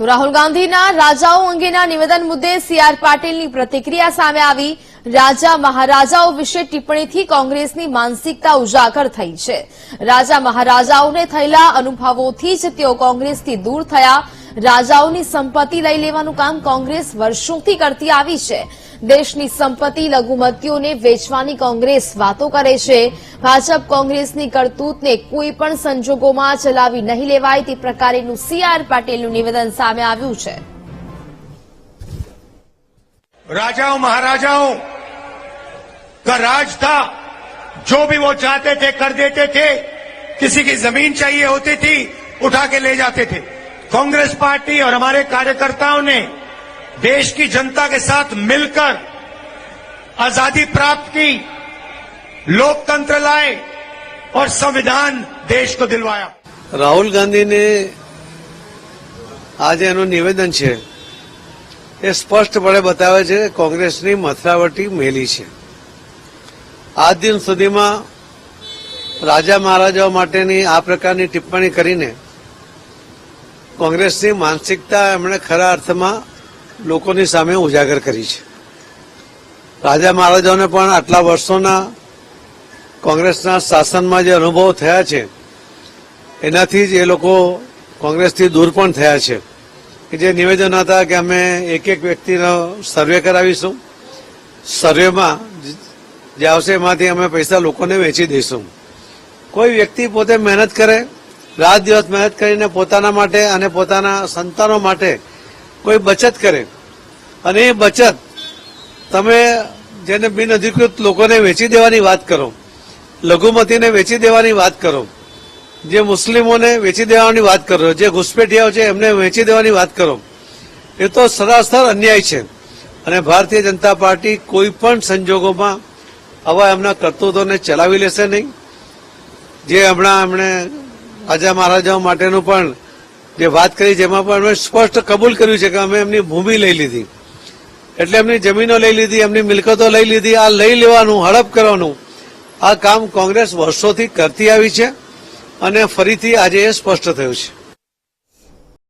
તો રાહુલ ગાંધીના રાજાઓ અંગેના નિવેદન મુદ્દે સી.આર. પાટીલની પ્રતિક્રિયા સામે આવી। રાજા મહારાજાઓ વિશે ટિપ્પણીથી કોંગ્રેસની માનસિકતા ઉજાગર થઈ છે। રાજા મહારાજાઓને થયેલા અનુભવોથી જ તેઓ કોંગ્રેસથી દૂર થયા। રાજાઓની સંપત્તિ લઈ લેવાનું કામ કોંગ્રેસ વર્ષોથી કરતી આવી છે। દેશની સંપત્તિ લઘુમતીઓને વેચવાની કોંગ્રેસ વાતો કરે છે। ભાજપ કોંગ્રેસની કરતૂતને કોઈ પણ સંજોગોમાં ચલાવી નહીં લેવાય તે પ્રકારેનું સી.આર. પાટીલનું નિવેદન સામે આવ્યું છે। राजाओं महाराजाओं का राज था, जो भी वो चाहते थे कर देते थे। किसी की जमीन चाहिए होती थी उठा के ले जाते थे। कांग्रेस पार्टी और हमारे कार्यकर्ताओं ने देश की जनता के साथ मिलकर आजादी प्राप्त की, लोकतंत्र लाए और संविधान देश को दिलवाया। राहुल गांधी ने आज एनु निवेदन है એ સ્પષ્ટપણે બતાવે છે કે કોંગ્રેસની મથરાવટી મેલી છે। આજ દિન સુધીમાં રાજા મહારાજાઓ માટેની આ પ્રકારની ટિપ્પણી કરીને કોંગ્રેસની માનસિકતા એમણે ખરા અર્થમાં લોકોની સામે ઉજાગર કરી છે। રાજા મહારાજાઓને પણ આટલા વર્ષોના કોંગ્રેસના શાસનમાં જે અનુભવ થયા છે એનાથી જ એ લોકો કોંગ્રેસથી દૂર પણ થયા છે। કે જે નિવેદન હતા કે અમે એક એક વ્યક્તિનો સર્વે કરાવીશું, સર્વેમાં જે આવશે એમાંથી અમે પૈસા લોકોને વેચી દઈશું। કોઈ વ્યક્તિ પોતે મહેનત કરે, રાત દિવસ મહેનત કરીને પોતાના માટે અને પોતાના સંતાનો માટે કોઈ બચત કરે અને એ બચત તમે જેને બિનઅધિકૃત લોકોને વેચી દેવાની વાત કરો, લઘુમતીને વેચી દેવાની વાત કરો, જે મુસ્લિમોને વેચી દેવાની વાત કરો, જે ઘુસપેઠિયાઓ છે એમને વેચી દેવાની વાત કરો, એ તો સરાસર અન્યાય છે અને ભારતીય જનતા પાર્ટી કોઈ પણ સંજોગોમાં આવા એમના કરતૂતોને ચલાવી લેશે નહીં। જે હમણાં એમણે રાજા મહારાજાઓ માટેનું પણ જે વાત કરી જેમાં પણ એમણે સ્પષ્ટ કબૂલ કર્યું છે કે અમે એમની ભૂમિ લઈ લીધી, એટલે એમની જમીનો લઈ લીધી, એમની મિલકતો લઈ લીધી। આ લઈ લેવાનું, હડપ કરવાનું આ કામ કોંગ્રેસ વર્ષોથી કરતી આવી છે અને ફરીથી આજે એ સ્પષ્ટ થયું છે।